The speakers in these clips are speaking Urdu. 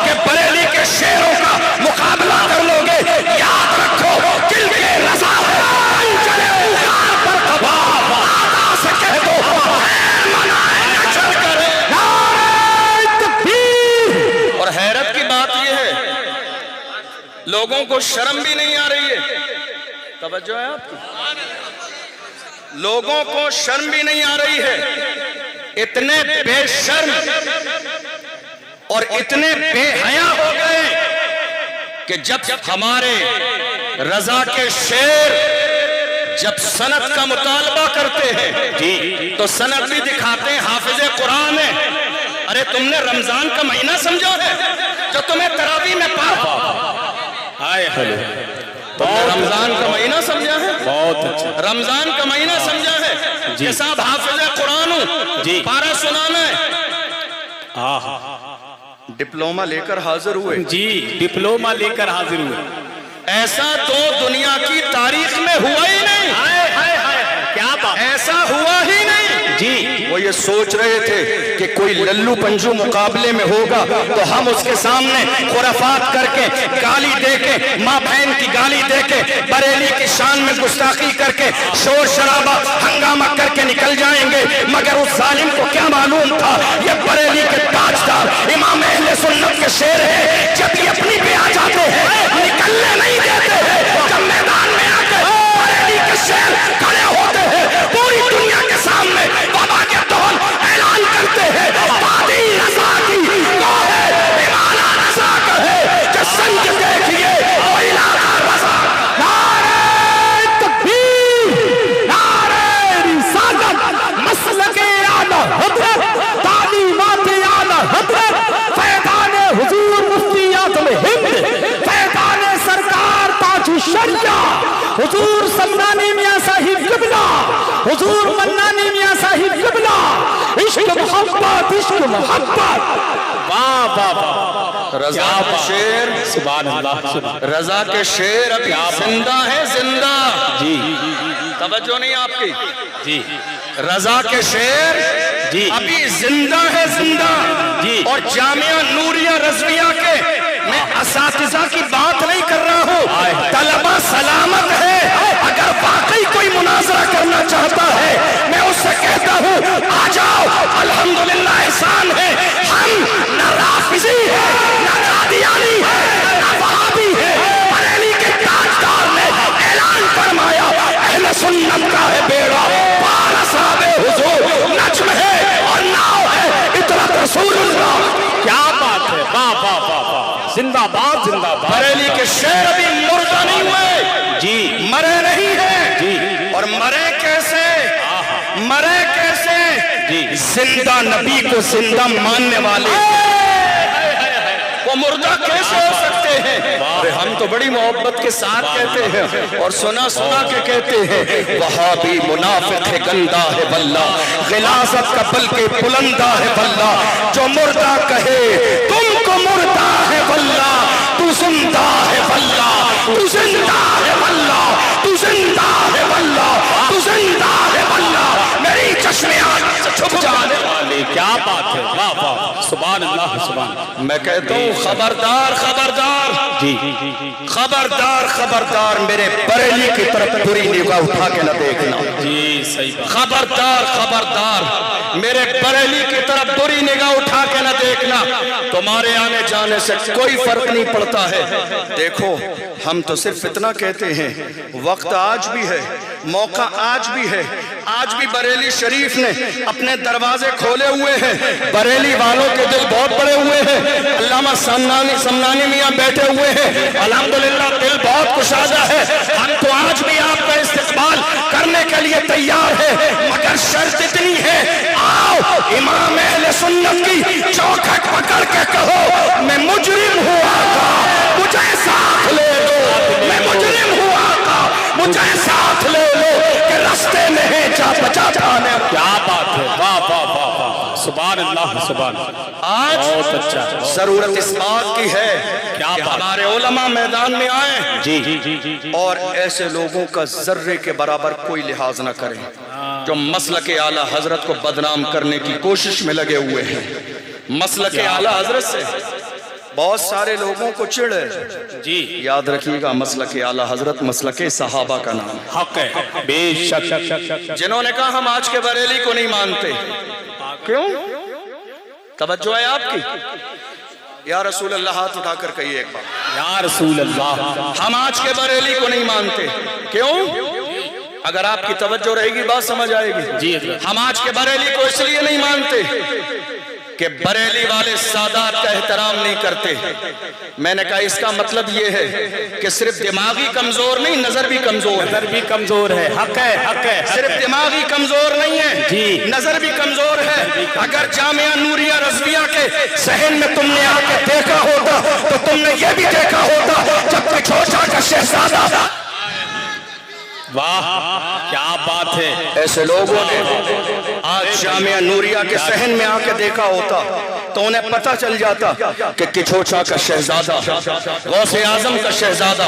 کہ بریلی کے شیروں کا مقابلہ کر لو گے، یاد رکھو دل کے رضا ہے چلے اوغار پر کباب، آقا سے کہہ دو خیر منائے نہ چل کر نعرہ تکبیر۔ اور حیرت کی بات یہ ہے لوگوں کو شرم بھی نہیں آ رہی ہے، توجہ ہے آپ کی، لوگوں کو شرم بھی نہیں آ رہی ہے، اتنے بے شرم اور اتنے بے حیا ہو گئے کہ جب ہمارے رضا کے شعر جب سند کا مطالبہ کرتے ہیں تو سند بھی دکھاتے ہیں حافظ قرآن ہے۔ ارے تم نے رمضان کا مہینہ سمجھا ہے جو تمہیں تراویح میں آئے تم نے رمضان کا مہینہ سمجھا ہے، بہت اچھا رمضان کا مہینہ سمجھا ہے کہ صاحب حافظ قرآن ہوں، پارہ سنانا ہے، ڈپلومہ لے کر حاضر ہوئے، جی ڈپلومہ لے کر حاضر ہوئے، ایسا تو دنیا کی تاریخ میں ہوا ہی نہیں، کیا بات، ایسا ہوا ہی نہیں۔ جی وہ یہ سوچ رہے تھے کہ کوئی للو پنجو مقابلے میں ہوگا تو ہم اس کے سامنے خرافات کر کے گالی دے کے ماں بہن کی گالی دے کے بریلی کی شان میں گستاخی کر کے شور شرابہ ہنگامہ کر کے نکل جائیں گے، مگر اس ظالم کو کیا معلوم تھا یہ بریلی کے تاجدار امام اہل سنت کے شیر ہے، جب یہ اپنی پہ آ جاتے ہیں نکلنے نہیں دیتے ہیں، جب میدان میں آ کے بریلی کے شیر کھڑے ہوتے ہیں پوری دنیا کے سامنے وبا کے دور اعلان کرتے ہیں بادی رضا کی وہ ہے ایمانہ رضا کہے کہ سنج دیکھئے وہ علاقہ رضا۔ نعرہ تکبیر، نعرہ رسالت، مسلک اعلیٰ حضرت، تعلیمات اعلیٰ حضرت، فیضان حضور مفتی اعظم ہند، فیضان سرکار تاج الشریعہ حضور سمنانی میاں صاحب قبلہ، حضور منانی میاں صاحب قبلہ، عشق محبت عشق محبت، واہ واہ واہ، رضا کے شیر سبحان اللہ، رضا کے شیر ابھی زندہ ہے زندہ، جی توجہ نہیں آپ کی، جی رضا کے شیر جی ابھی زندہ ہے زندہ، جی اور جامعہ نوریہ رضویہ کے میں اساتذہ کی بات نہیں کر رہا ہوں، طلبہ سلامت ہے، اگر واقعی کوئی مناظرہ کرنا چاہتا ہے میں اس سے کہتا ہوں آ جاؤ، الحمدللہ احسان ہے، ہم نہ رافضی ہے نہ قادیانی ہے نہ وہابی ہے، بریلی کے تاجدار نے اعلان فرمایا اہل سنت کا ہے بیڑا پار اصحاب حضور، نجم ہے اور ناؤ ہے اطرت رسول اللہ۔ کیا بات ہے، واہ واہ واہ واہ، زندہ باد زندہ باد، بریلی کے شیر ابھی مردہ نہیں ہوئے، جی مرے نہیں ہیں، جی اور مرے کیسے، مرے کیسے، جی زندہ نبی کو زندہ ماننے والے وہ مردہ کیسے ہو سکتے ہیں؟ ہم تو بڑی محبت کے ساتھ کہتے ہیں اور سنا سنا کے کہتے ہیں وہابی منافق ہے گندہ ہے واللہ، غلاظت کا بلکہ بلندہ ہے واللہ، جو مردہ کہے تم کو مردہ ہے واللہ، تو زندہ ہے واللہ، تو زندہ ہے واللہ، تو زندہ ہے واللہ، تو زندہ ہے واللہ، میری چشمے آنکھ سے چھپ جانے والے۔ کیا بات ہے، واہ واہ، سبحان اللہ سبحان اللہ، میں کہتا ہوں خبردار خبردار، جی خبردار خبردار میرے بریلی کی طرف بری نگاہ اٹھا کے نہ دیکھنا، جی صحیح بات، خبردار خبردار میرے بریلی کی طرف بری نگاہ اٹھا کے نہ دیکھنا، تمہارے آنے جانے سے کوئی فرق نہیں پڑتا ہے۔ دیکھو ہم تو صرف اتنا کہتے ہیں وقت آج بھی ہے، موقع آج بھی ہے، آج بھی بریلی شریف نے اپنے دروازے کھولے ہوئے ہیں، بریلی والوں کے دل بہت بڑے ہوئے ہیں، علامہ سمنانی میاں بیٹھے ہوئے ہیں، الحمدللہ دل بہت کشادہ ہے، ہم تو آج بھی آپ کا استقبال کرنے کے لیے تیار ہے، مگر شرط اتنی ہے آؤ امام اہل سنت کی چوکھٹ پکڑ کے کہو میں مجرم ہوں آقا مجھے ساتھ لے لو، میں مجرم ہوں آقا مجھے ساتھ لے لو کہ رستے میں ہے جا بچا جانے۔ کیا بات ہے، واہ واہ واہ واہ، سبحان اللہ سبحان اللہ، آج بہت اچھا، ضرورت اس بات کی ہے کیا کہ بات، ہمارے علماء میدان میں آئیں جی جی جی جی جی، اور ایسے لوگوں کا ذرے کے برابر کوئی لحاظ نہ کریں جو مسلک اعلیٰ حضرت کو بدنام کرنے کی کوشش میں لگے ہوئے ہیں۔ مسلک اعلیٰ حضرت سے بہت سارے لوگوں کو چڑ ہے. جی یاد رکھیے گا مسلک اعلیٰ حضرت مسلک صحابہ کا نام ہے. حق ہے بے شک. جنہوں نے کہا ہم آج کے بریلی کو نہیں مانتے. کیوں؟ توجہ ہے آپ کی؟ یا رسول اللہ ہاتھ اٹھا کر کہیے ایک بار. یا رسول اللہ ہم آج کے بریلی کو نہیں مانتے. کیوں؟ اگر آپ کی توجہ رہے گی بات سمجھ آئے گی. جی ہم آج کے بریلی کو اس لیے نہیں مانتے کہ بریلی والے سادات کا احترام نہیں کرتے. میں نے کہا اس کا مطلب یہ ہے کہ صرف دماغی کمزور نہیں، نظر بھی کمزور ہے. نظر بھی کمزور ہے. حق ہے حق ہے. صرف دماغی کمزور نہیں ہے جی نظر بھی کمزور ہے. اگر جامعہ نوریہ رضویہ کے صحن میں تم نے آ کے دیکھا ہوتا تو تم نے یہ بھی دیکھا ہوتا جب کہ چھوٹا کا شہزادہ. واہ کیا بات ہے. ایسے لوگوں نے آج جامعہ نوریہ کے صحن میں آ کے دیکھا ہوتا تو انہیں پتہ چل جاتا کہ کچھوچا کا شہزادہ، غوث اعظم کا شہزادہ،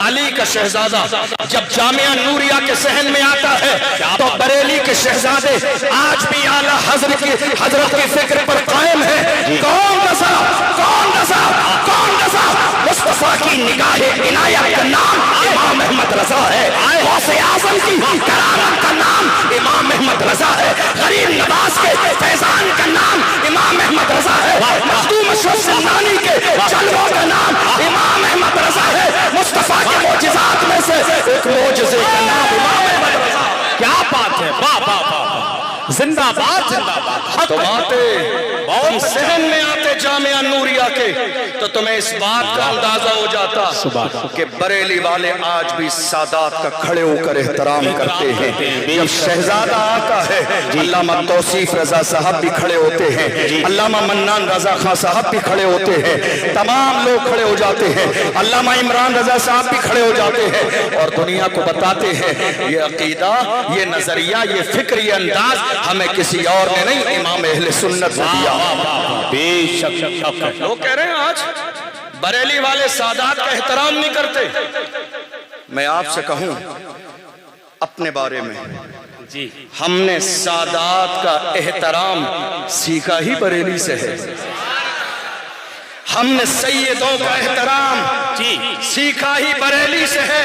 علی کا شہزادہ جب جامعہ نوریہ کے صحن میں آتا ہے تو بریلی کے شہزادے آج بھی اعلیٰ حضرت کی فکر پر قائم ہے. کون رضا کون رضا کون رضا؟ مصطفیٰ کی نگاہ عنایت کا نام امام احمد رضا ہے. غوث اعظم کی کرامت کا نام امام احمد رضا ہے. غریب نواز کے فیضان کا نام امام احمد رضا ہے. مخدوم اشرف سلطانی کے جلووں کا نام امام احمد رضا ہے. مصطفیٰ کے معجزات میں سے ایک معجزے کا نام امام احمد رضا ہے. کیا بات ہے. واہ واہ واہ زندہ باد زندہ باد. تم آتے تم صحن میں آتے جامعہ نوریہ کے تو تمہیں اس بات کا اندازہ ہو جاتا کہ بریلی والے آج بھی سادات کا کھڑے ہو کر احترام کرتے ہیں. جب شہزادہ آتا ہے علامہ توصیف رضا صاحب بھی کھڑے ہوتے ہیں، علامہ منان رضا خان صاحب بھی کھڑے ہوتے ہیں، تمام لوگ کھڑے ہو جاتے ہیں، علامہ عمران رضا صاحب بھی کھڑے ہو جاتے ہیں اور دنیا کو بتاتے ہیں یہ عقیدہ، یہ نظریہ، یہ فکر، یہ انداز ہمیں کسی اور نے نہیں امام اہل سنت نے دیا. بے شک. لوگ کہہ رہے ہیں آج بریلی والے سادات کا احترام نہیں کرتے. میں آپ سے کہوں اپنے بارے میں، جی ہم نے سادات کا احترام سیکھا ہی بریلی سے ہے. ہم نے سیدوں کا احترام جی سیکھا ہی بریلی سے ہے.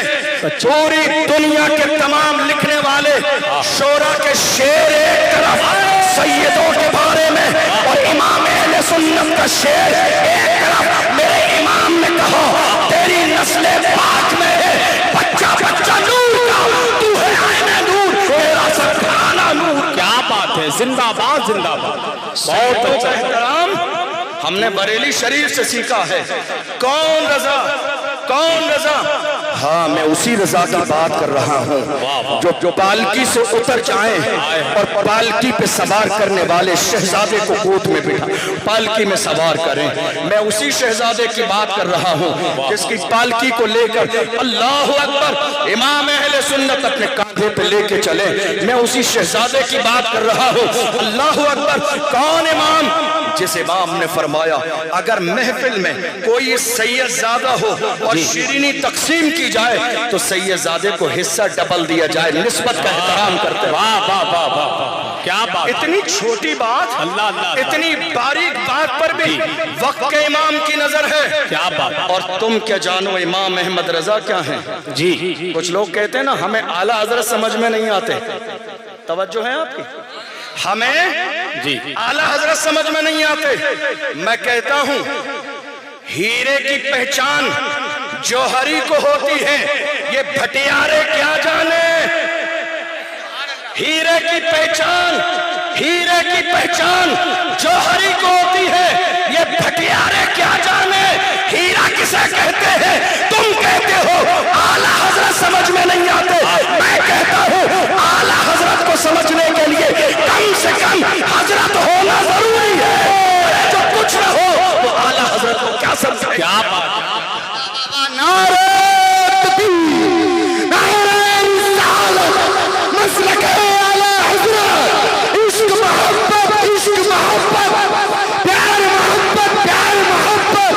پوری دنیا کے تمام لکھنے والے شورا کے شعر ایک طرف سیدوں کے بارے میں اور امام اہل سنت کا شعر ایک طرف. میرے امام نے کہا تیری نسل پاک میں ہے بچہ بچہ نور کا، تو ہے عین نور، تیرا سب گھرانا نور. کیا بات ہے. زندہ باد زندہ باد. سیدوں کا احترام ہم نے بریلی شریف سے سیکھا ہے. کون رضا کون رضا؟ ہاں میں اسی رضا کی بات کر رہا ہوں جو پالکی سے اتر جائیں اور پالکی پہ سوار کرنے والے شہزادے کو گود میں بٹھا پالکی میں سوار کریں. میں اسی شہزادے کی بات کر رہا ہوں جس کی پالکی کو لے کر اللہ اکبر امام اہل سنت اپنے کاندھے پہ لے کے چلے. میں اسی شہزادے کی بات کر رہا ہوں. اللہ اکبر. کون امام؟ جس امام نے فرمایا اگر محفل میں کوئی سید زادہ ہو اور شیرینی تقسیم کی جائے تو سید زادے کو حصہ ڈبل دیا جائے. نسبت کا احترام کرتے ہیں. واہ واہ واہ واہ کیا بات. اتنی چھوٹی بات، اللہ اللہ اتنی باریک بات پر بھی وقت کے امام کی نظر ہے. کیا بات. اور تم کیا جانو امام احمد رضا کیا ہیں؟ جی کچھ لوگ کہتے ہیں نا ہمیں اعلیٰ حضرت سمجھ میں نہیں آتے. توجہ ہے آپ کی؟ ہمیں جی اعلیٰ حضرت سمجھ میں نہیں آتے. میں کہتا ہوں ہیرے کی پہچان جوہری کو ہوتی ہے، یہ بھٹیارے کیا جانے. ہیرے کی پہچان جوہری کو ہوتی ہے، یہ بھٹیارے کیا جانے. ہیرا کسے کہتے ہیں؟ تم کہتے ہو اعلیٰ حضرت سمجھ میں نہیں آتے. میں کہتا ہوں اعلیٰ حضرت کو سمجھنے کے لیے کم سے کم حضرت ہونا ضروری ہے. جو کچھ نہ ہو وہ اعلیٰ حضرت کو کیا سمجھے. کیا بات. نعرہ تکبیر، نعرہ رسالت، مسلک اعلیٰ حضرت، عشق محبت، پیار محبت،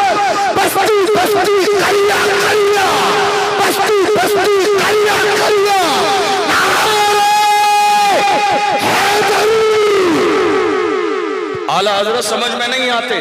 بستی کریا اعلیٰ حضرت سمجھ میں نہیں آتے.